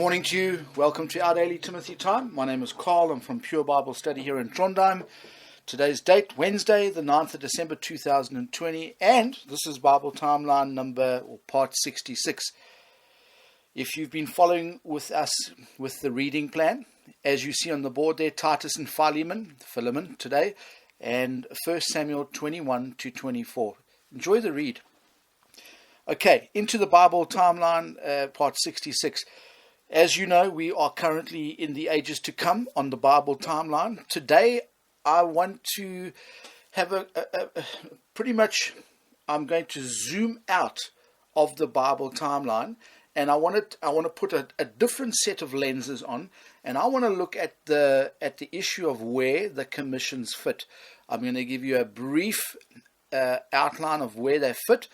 morning to you. Welcome to our daily Timothy time. My name is Carl. I'm from Pure Bible Study here in Trondheim. Today's date, Wednesday, the 9th of December 2020, and this is Bible Timeline part 66. If you've been following with us with the reading plan, as you see on the board there, Titus and Philemon today, and 1 Samuel 21 to 24. Enjoy the read. Okay, into the Bible Timeline, part 66. As you know, we are currently in the ages to come on the Bible Timeline. Today, I want to have pretty much, I'm going to zoom out of the Bible Timeline, and I want to put a different set of lenses on, and I want to look at the issue of where the commissions fit. I'm going to give you a brief outline of where they fit,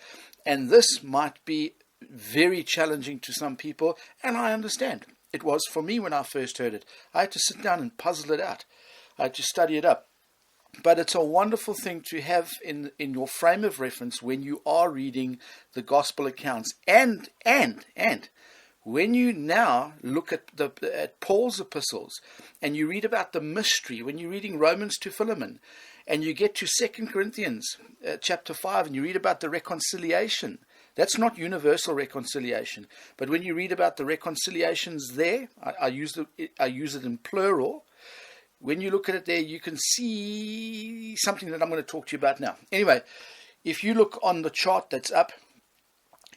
and this might be very challenging to some people, and I understand. It was for me when I first heard it. I had to sit down and puzzle it out. I had to study it up. But it's a wonderful thing to have in your frame of reference when you are reading the gospel accounts. And when you now look at Paul's epistles and you read about the mystery, when you're reading Romans to Philemon, and you get to 2 Corinthians chapter 5 and you read about the reconciliation. That's not universal reconciliation. But when you read about the reconciliations there, I use it in plural. When you look at it there, you can see something that I'm going to talk to you about now. Anyway, if you look on the chart that's up,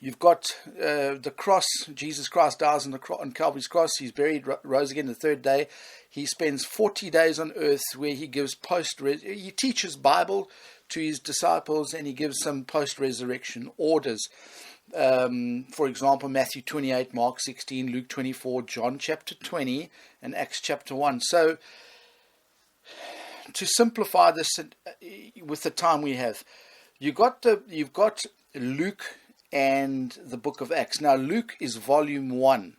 you've got the cross. Jesus Christ dies on Calvary's cross. He's buried, rose again the third day. He spends 40 days on earth where he gives he teaches Bible to his disciples, and he gives some post-resurrection orders. For example, Matthew 28, Mark 16, Luke 24, John chapter 20, and Acts chapter 1. So, to simplify this with the time we have, you've got Luke and the book of Acts. Now, Luke is volume 1.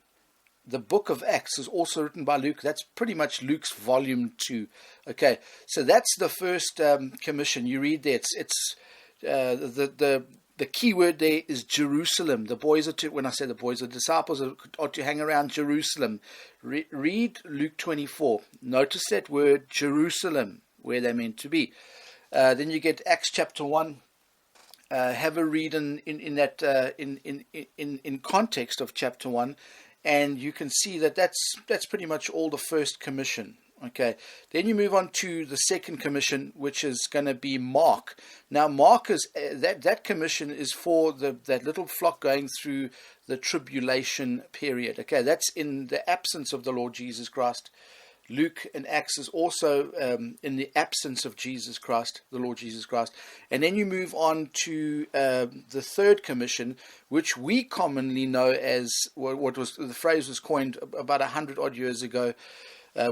The book of Acts is also written by Luke. That's pretty much Luke's volume 2. Okay, so that's the first commission. You read there. It's the key word there is Jerusalem. The boys are to, when I say the boys, the disciples are to hang around Jerusalem. Read Luke 24. Notice that word Jerusalem, where they're meant to be. Then you get Acts chapter 1. Have a read in context of chapter 1. And you can see that's pretty much all the first commission. Okay. Then you move on to the second commission, which is going to be Mark. Now, Mark is that commission is for that little flock going through the tribulation period. Okay, that's in the absence of the Lord Jesus Christ. Luke and Acts is also in the absence of Jesus Christ, the Lord Jesus Christ. And then you move on to the third commission, which we commonly know as the phrase was coined about 100 odd years ago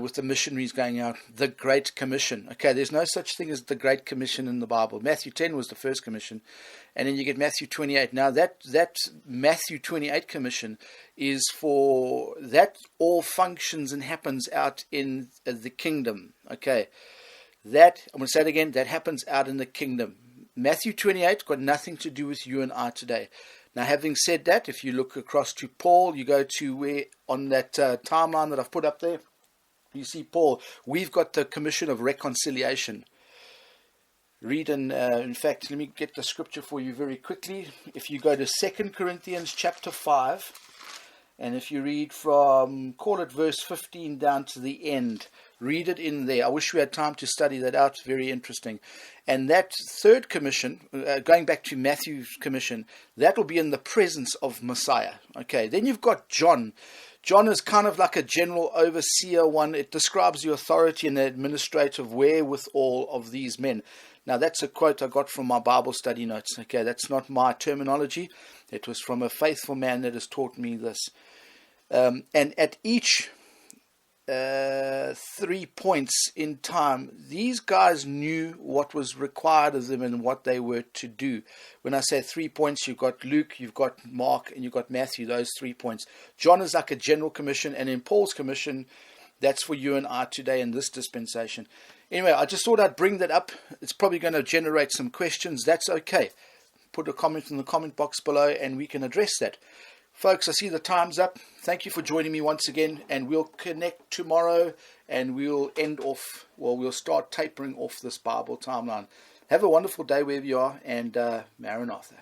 with the missionaries going out, the Great Commission. Okay, there's no such thing as the Great Commission in the Bible. Matthew 10 was the first commission, and then you get Matthew 28. Now that Matthew 28 commission is for that all functions and happens out in the kingdom. Okay, that I'm going to say it again. That happens out in the kingdom. Matthew 28 got nothing to do with you and I today. Now, having said that, if you look across to Paul, you go to where on that timeline that I've put up there. You see Paul, we've got the commission of reconciliation. Read in fact, let me get the scripture for you very quickly. If you go to 2 Corinthians chapter 5, and if you read from, call it verse 15 down to the end, read it in there. I wish we had time to study that out. Very interesting. And that third commission, going back to Matthew's commission, that will be in the presence of Messiah. Okay, then you've got John. John is kind of like a general overseer one. It describes the authority and the administrative wherewithal of these men. Now, that's a quote I got from my Bible study notes. Okay, that's not my terminology. It was from a faithful man that has taught me this. And at each 3 points in time, these guys knew what was required of them and what they were to do. When I say 3 points, you've got Luke, you've got Mark, and you've got Matthew, those 3 points. John is like a general commission, and in Paul's commission, that's for you and I today in this dispensation. Anyway, I just thought I'd bring that up. It's probably going to generate some questions. That's okay. Put a comment in the comment box below and we can address that. Folks, I see the time's up. Thank you for joining me once again, and we'll connect tomorrow, and we'll we'll start tapering off this Bible timeline. Have a wonderful day wherever you are, and Maranatha.